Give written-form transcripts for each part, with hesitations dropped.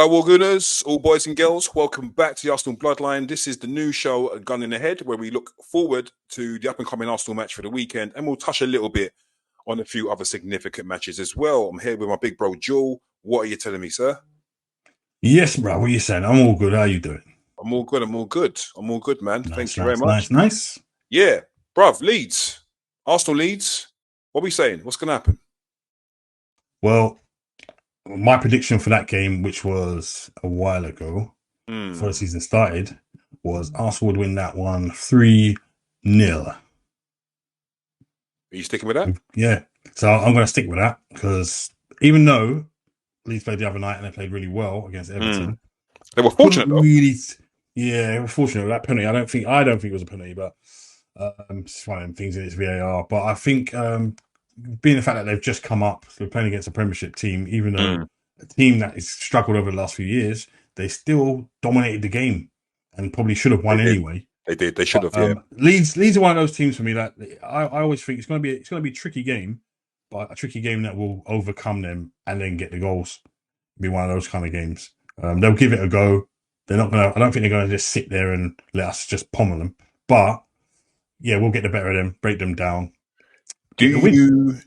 Hello, all gooners, all boys and girls. Welcome back to the Arsenal Bloodline. This is the new show, A Gun in the Head, where we look forward to the up-and-coming Arsenal match for the weekend, and we'll touch a little bit on a few other significant matches as well. I'm here with my big bro, Joel. What are you telling me, sir? Yes, bro. What are you saying? I'm all good. How are you doing? I'm all good, man. Thank you very much. Nice. Yeah, bruv, Leeds. Arsenal Leeds. What are we saying? What's going to happen? Well, my prediction for that game, which was a while ago, before the season started, was Arsenal would win that one 3-0. Are you sticking with that? Yeah. So I'm going to stick with that because even though Leeds played the other night and they played really well against Everton, they were fortunate though. Yeah, they were fortunate with that penalty. I don't think it was a penalty, but it's one of them things in its VAR. But I think being the fact that they've just come up, they're playing against a Premiership team, even though a team that has struggled over the last few years, they still dominated the game and probably should have won anyway. They did. They should have. Yeah. Leeds are one of those teams for me that I always think it's going to be a tricky game, but a tricky game that will overcome them and then get the goals. Be one of those kind of games. They'll give it a go. They're not going to. I don't think they're going to just sit there and let us just pommel them. But yeah, we'll get the better of them, break them down. Do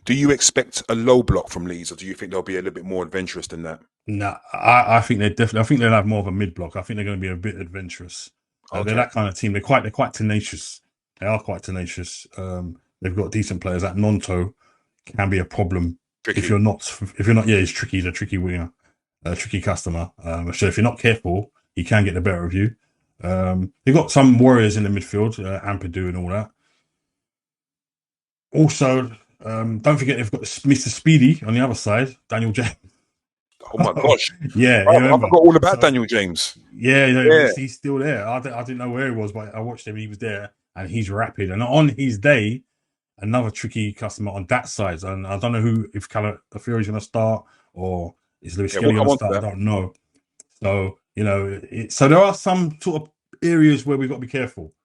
you expect a low block from Leeds, or do you think they'll be a little bit more adventurous than that? No, I think they're definitely. I think they'll have more of a mid block. I think they're going to be a bit adventurous. Okay. They're that kind of team. They're quite tenacious. They are quite tenacious. They've got decent players. That Nonto can be a problem if you're not. Yeah, he's tricky. He's a tricky winger, a tricky customer. So if you're not careful, he can get the better of you. They've got some warriors in the midfield, Ampadu and all that. Also, don't forget they've got Mr. Speedy on the other side, Daniel James. Oh my gosh! Yeah, I forgot all about Daniel James. Yeah, he's still there. I didn't know where he was, but I watched him. He was there, and he's rapid. And on his day, another tricky customer on that side. And I don't know if Calafiori's going to start or is Lewis Kelly going to start. I don't know. So so there are some sort of areas where we've got to be careful.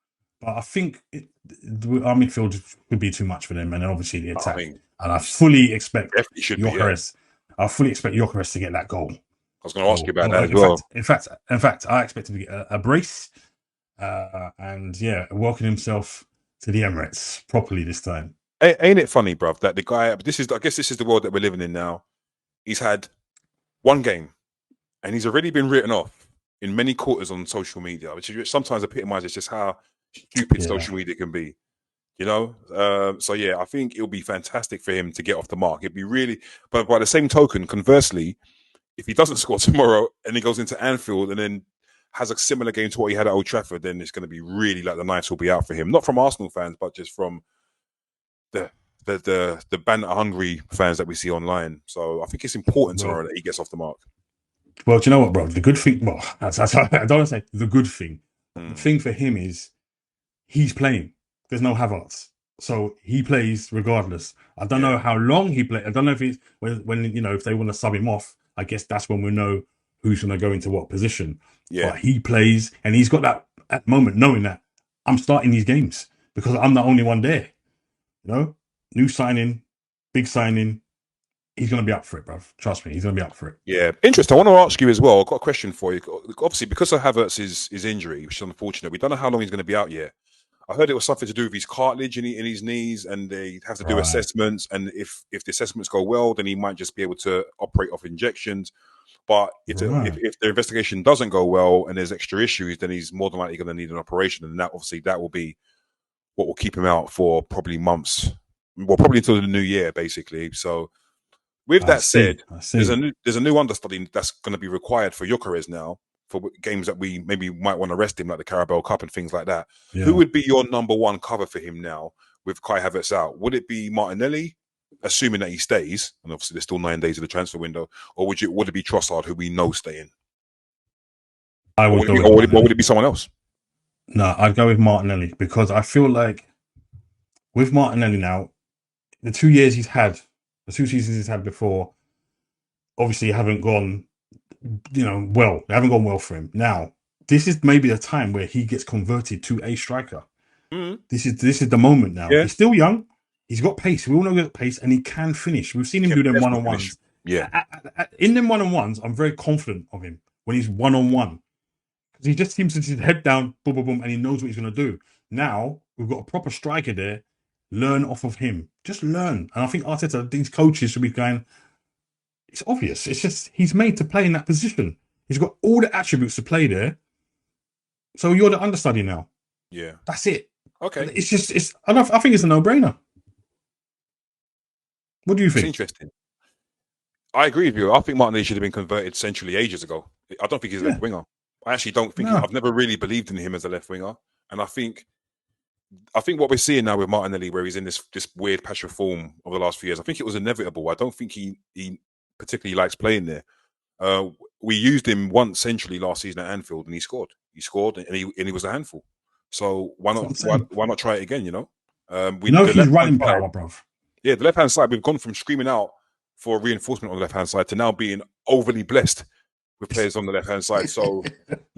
But I think our midfield could be too much for them, and obviously the attack. And I fully expect Gyökeres. I fully expect Gyökeres to get that goal. I was going to ask you about that as well. In fact, I expect him to get a brace, and welcome himself to the Emirates properly this time. Ain't it funny, bruv, that the guy? I guess this is the world that we're living in now. He's had one game, and he's already been written off in many quarters on social media, which sometimes epitomizes just how stupid social media can be, so I think it'll be fantastic for him to get off the mark. It'd be really, but by the same token, conversely, if he doesn't score tomorrow and he goes into Anfield and then has a similar game to what he had at Old Trafford, then it's going to be really like the knives will be out for him, not from Arsenal fans, but just from the banter hungry fans that we see online. So I think it's important tomorrow that he gets off the mark. Well, do you know what, bro? The good thing, I don't want to say the good thing. The thing for him is he's playing. There's no Havertz, so he plays regardless. I don't know how long he plays. I don't know if he's when if they want to sub him off. I guess that's when we know who's going to go into what position. Yeah, but he plays, and he's got that at the moment knowing that I'm starting these games because I'm the only one there. New signing, big signing. He's going to be up for it, bruv. Trust me, he's going to be up for it. Yeah, interesting. I want to ask you as well. I've got a question for you. Obviously, because of Havertz's injury, which is unfortunate, we don't know how long he's going to be out yet. I heard it was something to do with his cartilage in his knees, and they have to do assessments. And if the assessments go well, then he might just be able to operate off injections. But if the investigation doesn't go well and there's extra issues, then he's more than likely going to need an operation, and that will be what will keep him out for probably months. Well, probably until the new year, basically. So. With that said, there's a new understudy that's going to be required for Gyökeres now for games that we maybe might want to rest him, like the Carabao Cup and things like that. Yeah. Who would be your number one cover for him now with Kai Havertz out? Would it be Martinelli, assuming that he stays, and obviously there's still 9 days of the transfer window, or would it be Trossard, who we know staying? Would it be someone else? No, I'd go with Martinelli because I feel like with Martinelli now, the 2 years he's had. The 2 seasons he's had before, obviously haven't gone, well. They haven't gone well for him. Now, this is maybe a time where he gets converted to a striker. This is the moment now. Yeah. He's still young. He's got pace. We all know he's got pace, and he can finish. We've seen him do them one-on-ones. Yeah. In them one-on-ones, I'm very confident of him. when he's one-on-one. Because he just seems to his head down, boom, boom, boom, and he knows what he's going to do. Now, we've got a proper striker there. Learn off of him. Just learn. And I think Arteta, these coaches should be going, it's obvious. It's just, he's made to play in that position. He's got all the attributes to play there. So you're the understudy now. Yeah. That's it. Okay. It's just, I think it's a no-brainer. What do you think? It's interesting. I agree with you. I think Martinelli should have been converted centrally ages ago. I don't think he's a left winger. I actually don't think. I've never really believed in him as a left winger, and I think what we're seeing now with Martinelli, where he's in this weird patch of form over the last few years, I think it was inevitable. I don't think he particularly likes playing there. We used him once centrally last season at Anfield, and he scored. He scored, and he was a handful. So why not try it again? You know, he's running power, bruv. Yeah, the left hand side. We've gone from screaming out for reinforcement on the left hand side to now being overly blessed with players on the left hand side. So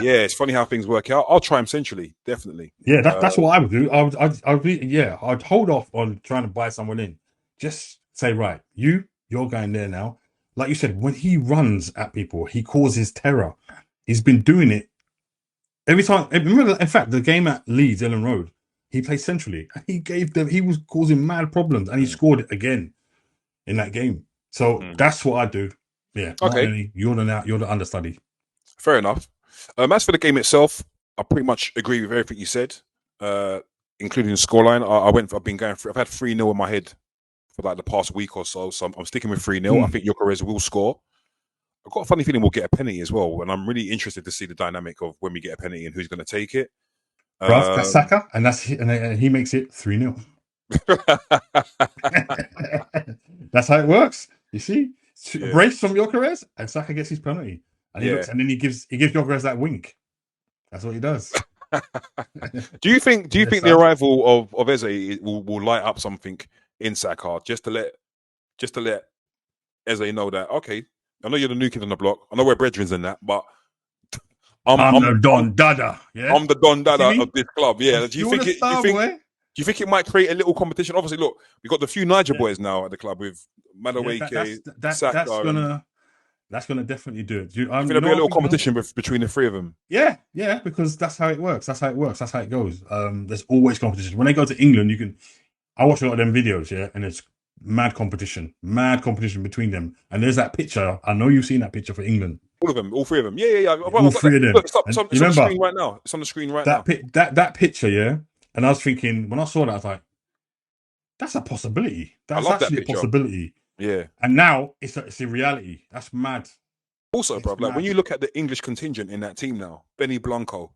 yeah, it's funny how things work out. I'll try him centrally, definitely. Yeah, that's what I would do. I'd hold off on trying to buy someone in. Just say, right, you're going there now. Like you said, when he runs at people, he causes terror. He's been doing it every time. Remember, in fact, the game at Leeds, Ellen Road, he played centrally. He was causing mad problems, and he scored it again in that game. So that's what I do. Yeah. Okay. You're the understudy. Fair enough. As for the game itself, I pretty much agree with everything you said, including the scoreline. I've had 3-0 in my head for like the past week or so. So I'm sticking with 3-0. I think Gyökeres will score. I've got a funny feeling we'll get a penalty as well, and I'm really interested to see the dynamic of when we get a penalty and who's going to take it. That's Saka, and he makes it 3-0. That's how it works. You see, brace from Gyökeres, and Saka gets his penalty, and he looks, and then he gives Gyökeres that wink. That's what he does. Do you think the arrival of Eze will light up something in Saka just to let Eze know that, okay, I know you're the new kid on the block, I know we're brethren in that, but I'm the Don Dada. Yeah, I'm the Don Dada of this club. Yeah. Do you think it might create a little competition? Obviously, look, we've got the few Niger boys now at the club with Madueke, Saka. That's gonna definitely do it. There'll be a little competition between the three of them. Yeah, because that's how it works. That's how it goes. There's always competition. When they go to England, I watch a lot of them videos, and it's mad competition between them. And there's that picture. I know you've seen that picture for England. All three of them. Yeah. All three of them. Look, it's on the screen right now. It's on the screen right now. That picture, yeah. And I was thinking, when I saw that, I was like, that's a possibility. That's actually a possibility. Yeah. And now it's a reality. That's mad. Also, bro, like when you look at the English contingent in that team now, Benny Blanco,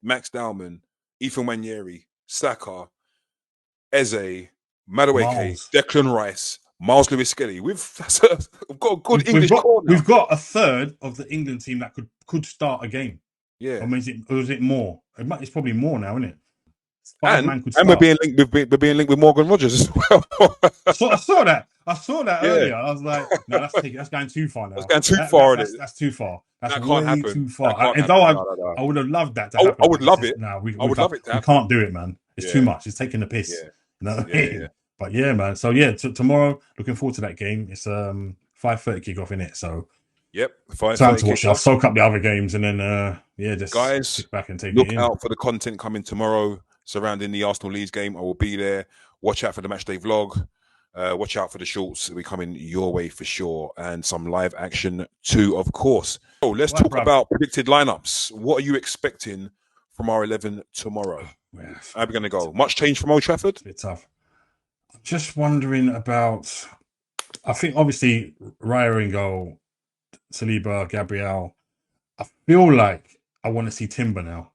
Max Dowman, Ethan Wanyeri, Saka, Eze, Madueke, Declan Rice, Miles Lewis-Skelly. We've got a good English core now. We've got a third of the England team that could start a game. Yeah. Or is it more? It's probably more now, isn't it? And we're being linked with Morgan Rogers as well. I saw that earlier. I was like, no, that's going too far now. That's going too far. That's too far. That can't happen. Too far. I would have loved that to happen. I would love it. No, we love it to happen. We can't do it, man. It's too much. It's taking the piss. Yeah. You know what I mean? But yeah, man. So tomorrow, looking forward to that game. It's 5:30 kickoff in it. So yep, 5:30. Time to watch. I'll soak up the other games and then just guys, sit back and take look it in. out for the content coming tomorrow surrounding the Arsenal Leeds game. I will be there. Watch out for the matchday vlog. Watch out for the shorts. They'll be coming your way for sure, and some live action too, of course. So let's talk about predicted lineups. What are you expecting from our 11 tomorrow? How are we going to go? Much change from Old Trafford? It's a bit tough. Just wondering about. I think obviously Raya in goal, Saliba, Gabriel. I feel like I want to see Timber now.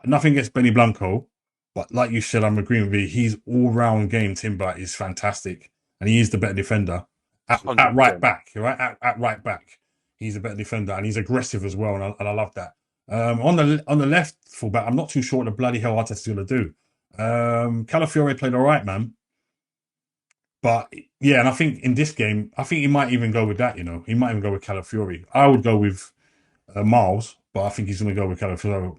Nothing against Benny Blanco, but like you said, I'm agreeing with you. His all-round game, Timber, is fantastic, and he is the better defender at right back. Right at right back, he's a better defender, and he's aggressive as well, and I love that. On the left fullback, I'm not too sure what the bloody hell Arteta's going to do. Calafiore played all right, man. But yeah, and I think in this game, I think he might even go with that. He might even go with Calafiore. I would go with Miles, but I think he's going to go with Calafiore.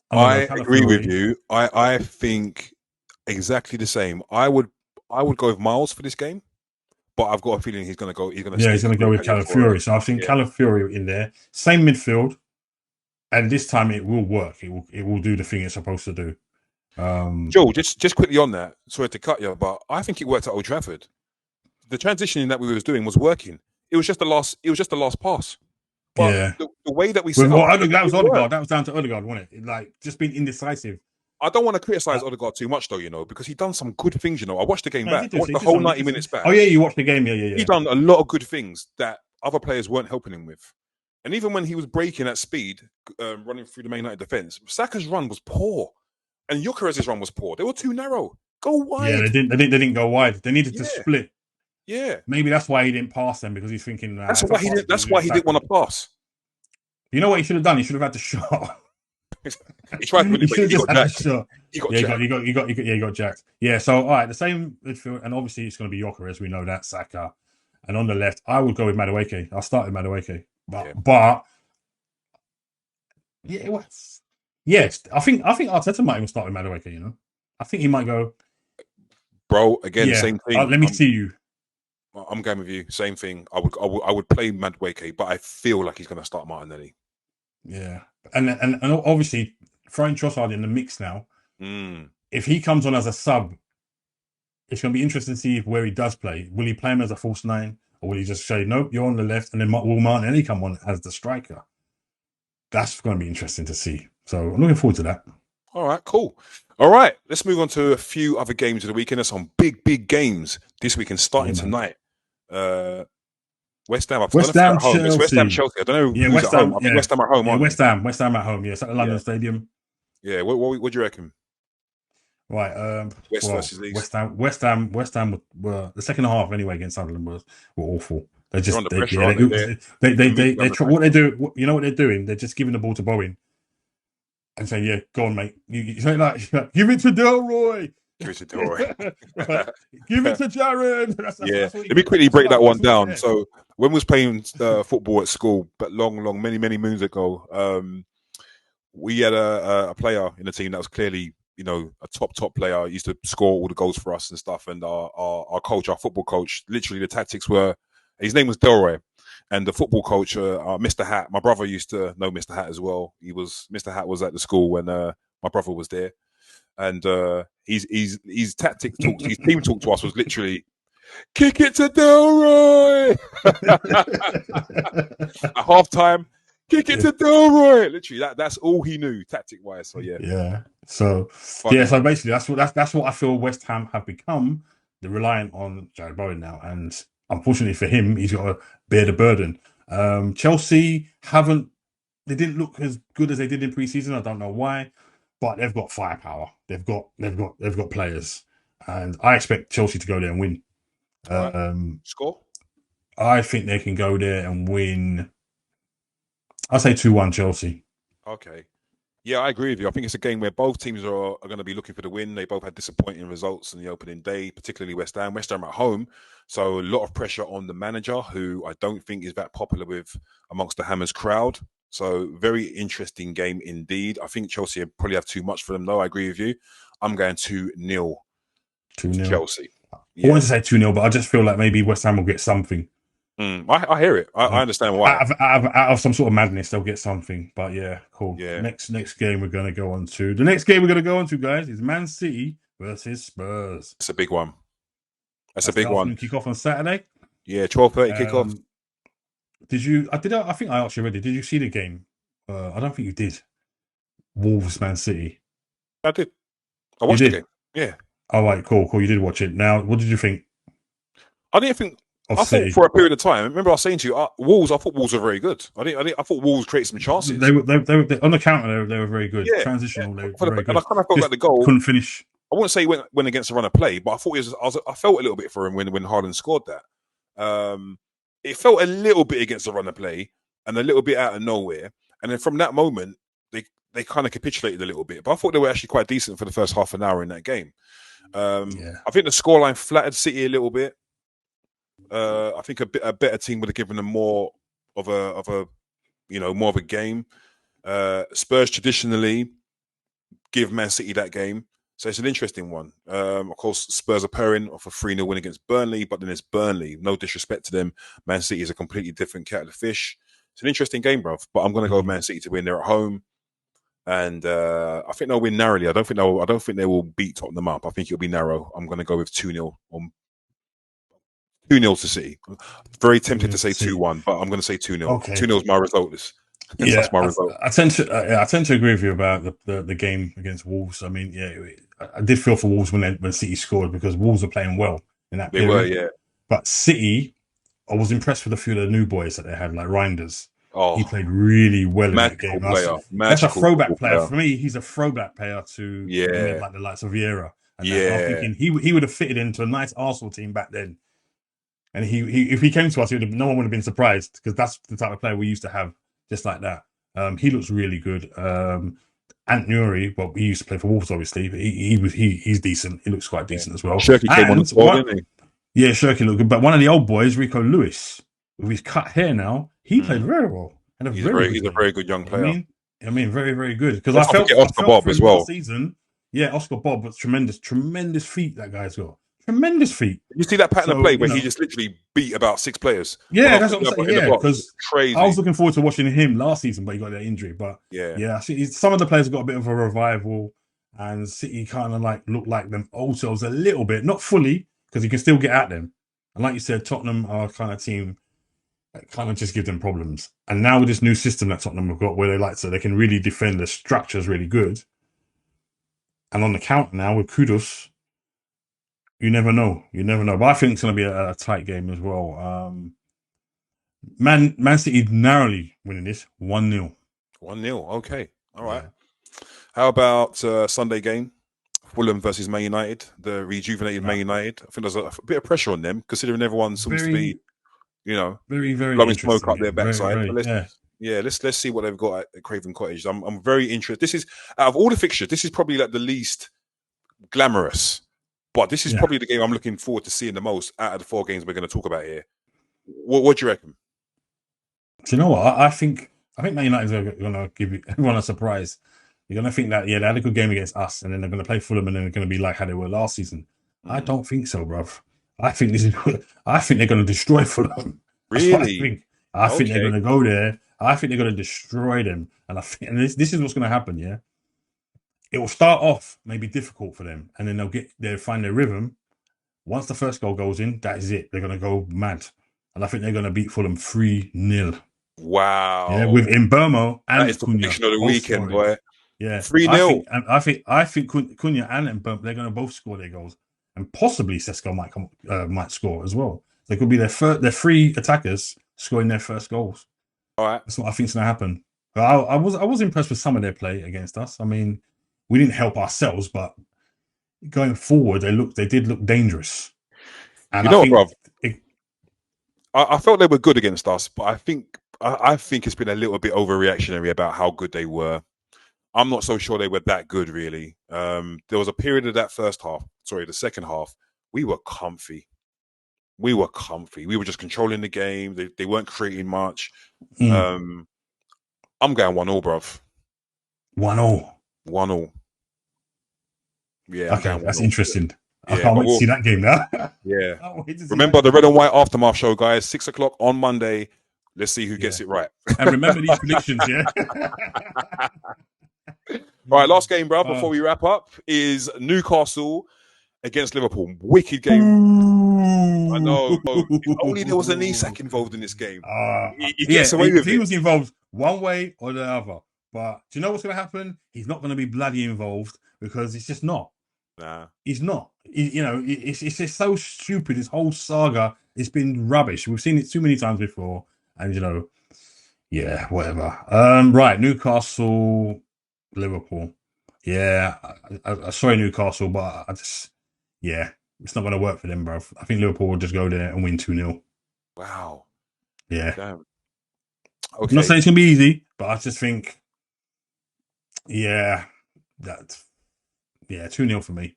I agree with you. I think exactly the same. I would go with Miles for this game, but I've got a feeling he's going to go. He's going to go with Calafiori. So I've seen Calafiori in there, same midfield, and this time it will work. It will do the thing it's supposed to do. Joe, just quickly on that. Sorry to cut you, but I think it worked at Old Trafford. The transitioning that we was doing was working. It was just the last pass. But the way that we set up, that was Odegaard. That was down to Odegaard, wasn't it? Like just being indecisive. I don't want to criticize Odegaard too much, though, because he done some good things. I watched the game back. I watched the whole 90 minutes back. Oh yeah, you watched the game. Yeah. He done a lot of good things that other players weren't helping him with. And even when he was breaking at speed, running through the Man United defense, Saka's run was poor, and Gyökeres's run was poor. They were too narrow. Go wide. Yeah, they didn't go wide. They needed to split. Yeah, maybe that's why he didn't pass them, because he's thinking that's why he didn't want to pass. You know what he should have done? He should have had the shot. He tried to, but he got jacked. He got jacked. Yeah, so all right, the same midfield, and obviously it's going to be Gyökeres. We know that, Saka, and on the left, I would go with Madueke. I'll start with Madueke, but yeah, it was. Yes, I think Arteta might even start with Madueke. I think he might go. Bro, again, same thing. Let me see you. I'm going with you. Same thing. I would play Madueke, but I feel like he's going to start Martinelli. Yeah, and obviously throwing Trossard in the mix now. If he comes on as a sub, it's going to be interesting to see where he does play. Will he play him as a false 9, or will he just say, nope, you're on the left, and then will Martinelli come on as the striker? That's going to be interesting to see. So I'm looking forward to that. All right, cool. All right, let's move on to a few other games of the weekend. There's some big games this weekend starting tonight. West Ham, Chelsea. It's West Ham, Chelsea. I don't know. Yeah, West Ham. I think West Ham at home. West Ham at home. Yeah, it's at the London Stadium. Yeah. What do you reckon? Right. Versus Leeds. West Ham were the second half anyway against Sunderland were awful. They just under pressure, they try, what they do. You know what they're doing? They're just giving the ball to Bowen and saying, "Yeah, go on, mate. You say like, give it to Delroy." Give it to Delroy. Give it to Jared. That's let me quickly break that one down. So when we was playing football at school, but many moons ago, we had a player in the team that was clearly, a top player. He used to score all the goals for us and stuff. And our coach, our football coach, literally the tactics were, his name was Delroy. And the football coach, Mr. Hat, my brother used to know Mr. Hat as well. Mr. Hat was at the school when my brother was there. And his tactic talk, his team talk to us was literally, kick it to Delroy. At half time, kick it to Delroy. Literally, that's all he knew tactic wise. So yeah. So so basically, that's what I feel West Ham have become. They're relying on Jared Bowen now, and unfortunately for him, he's got to bear the burden. Chelsea they didn't look as good as they did in pre-season. I don't know why, but they've got firepower. They've got players, and I expect Chelsea to go there and win. Score? I think they can go there and win. I'll say 2-1 Chelsea. Okay. Yeah, I agree with you. I think it's a game where both teams are going to be looking for the win. They both had disappointing results in the opening day, particularly West Ham. West Ham at home, so a lot of pressure on the manager, who I don't think is that popular amongst the Hammers crowd. So very interesting game indeed. I think Chelsea probably have too much for them, though. I agree with you. I'm going 2-0 to Chelsea. I wanted to say 2-0, but I just feel like maybe West Ham will get something. I hear it. I understand why. Out of some sort of madness, they'll get something. But yeah, cool. Yeah. Next game we're going to go on to. The next game we're going to go on to, guys, is Man City versus Spurs. It's a big one. That's a big one. Kick off on Saturday. Yeah, 12:30 kick off. I think I asked you already. Did you see the game? I don't think you did. Wolves Man City. I did. I watched the game. Yeah. All right, cool. You did watch it. Now, what did you think? I didn't think. I thought for a period of time. Remember, I was saying to you, Wolves. I thought Wolves were very good. I thought Wolves created some chances. They were on the counter. They were very good. Yeah, transitional. They were very good. And I kind of felt like the goal couldn't finish. I wouldn't say he went against the run of play, but I thought I felt a little bit for him when Haaland scored that. It felt a little bit against the run of play and a little bit out of nowhere. And then from that moment, they kind of capitulated a little bit. But I thought they were actually quite decent for the first half an hour in that game. I think the scoreline flattered City a little bit. I think a better team would have given them more of a game. Spurs traditionally give Man City that game, So it's an interesting one. Of course, Spurs are pairing off a 3-0 win against Burnley, but then it's Burnley. No disrespect to them. Man City is a completely different kettle of fish. It's an interesting game, bruv. But I'm going to go with Man City to win. They're at home. And I think they'll win narrowly. I don't think they will beat Tottenham up. I think it'll be narrow. I'm going to go with 2-0 on 2-0 to City. Very tempted to say 2-1, but I'm going to say 2-0. Okay. 2-0 is my result. Yeah, that's my result. I tend to agree with you about the game against Wolves. I mean, yeah, I did feel for Wolves when City scored because Wolves were playing well in that period. They were, yeah. But City, I was impressed with a few of the new boys that they had, like Reinders. Oh, he played really well in that game. That's a throwback player. For me, he's a throwback player to like the likes of Vieira. And I'm thinking he would have fitted into a nice Arsenal team back then. And he if he came to us, no one would have been surprised because that's the type of player we used to have, just like that. He looks really good. Ant Nuri, well, he used to play for Wolves, obviously, but he's decent. He looks quite decent as well. Shirky came on the ball, didn't he? Yeah, Shirky looked good. But one of the old boys, Rico Lewis, with his cut hair now, he played very well. And he's a very good young player. I mean, very, very good. Because I felt Oscar Bob as well. Season, yeah, Oscar Bob was tremendous feet that guy's got. Tremendous feet. You see that pattern of play where he just literally beat about 6 players. Yeah, that's what I'm saying. Yeah, because I was looking forward to watching him last season, but he got that injury. But yeah, some of the players have got a bit of a revival, and City kind of like look like them old selves a little bit, not fully, because you can still get at them. And like you said, Tottenham are a kind of team that kind of just give them problems. And now with this new system that Tottenham have got, where they can really defend, the structure is really good. And on the counter now with Kudus. You never know. But I think it's going to be a tight game as well. Man City narrowly winning this 1-0. 1-0. Okay. All right. Yeah. How about Sunday game? Fulham versus Man United, the rejuvenated Man United. I think there's a bit of pressure on them, considering everyone seems to be, very, very blowing smoke up their backside. Very, let's see what they've got at Craven Cottage. I'm very interested. This is, out of all the fixtures, this is probably like the least glamorous. But this is probably the game I'm looking forward to seeing the most out of the 4 games we're going to talk about here. What do you reckon? Do you know what? I think Man United are going to give everyone a surprise. You're going to think that, they had a good game against us, and then they're going to play Fulham, and then they're going to be like how they were last season. I don't think so, bruv. I think they're going to destroy Fulham. Really? I think they're going to go there. I think they're going to destroy them. And this is what's going to happen, yeah? It will start off maybe difficult for them, and then they'll find their rhythm. Once the first goal goes in, that is it. They're going to go mad. And I think they're going to beat Fulham 3-0. Wow. Yeah, with Mbeumo and that is the prediction of the weekend, boy. Yeah. 3-0. I think Cunha and Mbeumo, they're going to both score their goals. And possibly Sesko might score as well. They could be their 3 attackers scoring their first goals. All right. That's what I think is going to happen. But I was impressed with some of their play against us. I mean, we didn't help ourselves, but going forward, they did look dangerous. And I felt they were good against us, but I think it's been a little bit overreactionary about how good they were. I'm not so sure they were that good, really. There was a period of that the second half, we were comfy. We were just controlling the game. They weren't creating much. I'm going 1-0, bruv. 1-0. 1-0. Yeah. Okay, that's interesting. I can't wait to see that game now. Yeah. Remember the Red and White Aftermath show, guys, 6:00 on Monday. Let's see who gets it right. And remember these predictions, yeah? All right, last game, bro, before we wrap up, is Newcastle against Liverpool. Wicked game. Ooh. I know. If only there was an Isak involved in this game. He gets away with it. He was involved one way or the other. But do you know what's going to happen? He's not going to be bloody involved because it's just not. Nah. He's not. It's just so stupid. This whole saga, it's been rubbish. We've seen it too many times before. And, whatever. Right, Newcastle, Liverpool. Yeah, I sorry, Newcastle, but it's not going to work for them, bro. I think Liverpool will just go there and win 2-0. Wow. Yeah. Damn. Okay. I'm not saying it's going to be easy, but I just think, 2-0 for me.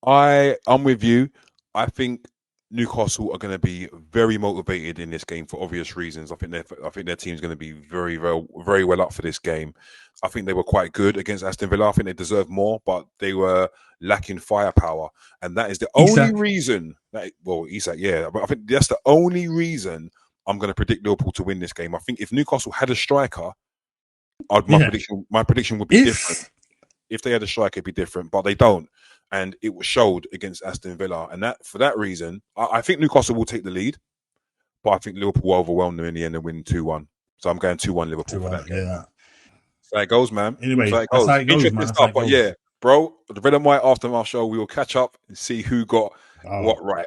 I'm with you. I think Newcastle are going to be very motivated in this game for obvious reasons. I think their team's going to be very, very, very well up for this game. I think they were quite good against Aston Villa. I think they deserve more, but they were lacking firepower, and that is the only reason. Isak, yeah, but I think that's the only reason I'm going to predict Liverpool to win this game. I think if Newcastle had a striker, my prediction would be different. If they had a striker, it'd be different, but they don't. And it was showed against Aston Villa. And that for that reason, I think Newcastle will take the lead, but I think Liverpool will overwhelm them in the end and win 2-1. So I'm going 2-1 Liverpool for that game. Yeah. So it goes, man. Anyway, that's how it goes. Interesting stuff. But yeah, bro, the Red and White Aftermath show, we will catch up and see who got what right.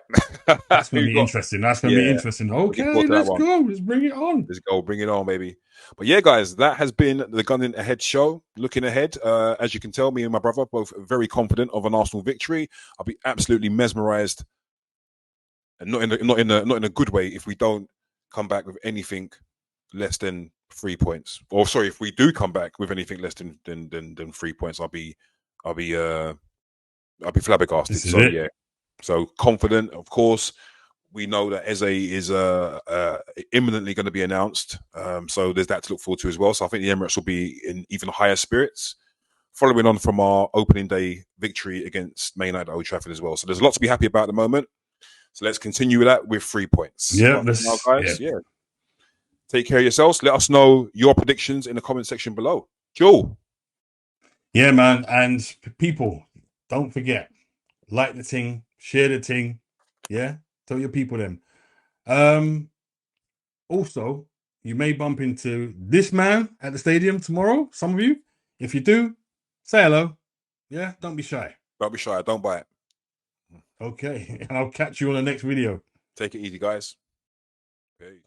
That's going to be interesting. That's going to be interesting. Okay, let's go. Let's bring it on. Let's go. Bring it on, baby. But yeah, guys, that has been the Gunning Ahead show. Looking ahead, as you can tell, me and my brother both very confident of an Arsenal victory. I'll be absolutely mesmerized, and not in a good way, if we don't come back with anything less than 3 points. Or sorry, if we do come back with anything less than 3 points, I'll be flabbergasted. So yeah, so confident, of course. We know that Eze is imminently going to be announced. So there's that to look forward to as well. So I think the Emirates will be in even higher spirits, following on from our opening day victory against Man United at Old Trafford as well. So there's a lot to be happy about at the moment. So let's continue that with 3 points. Yeah, guys. Yeah. Take care of yourselves. Let us know your predictions in the comment section below. Joel. Yeah, man. And people, don't forget, like the thing, share the thing. Yeah. Tell your people them. Also, you may bump into this man at the stadium tomorrow. Some of you. If you do, say hello. Yeah, don't be shy. Don't be shy. Don't buy it. Okay. And I'll catch you on the next video. Take it easy, guys. Peace.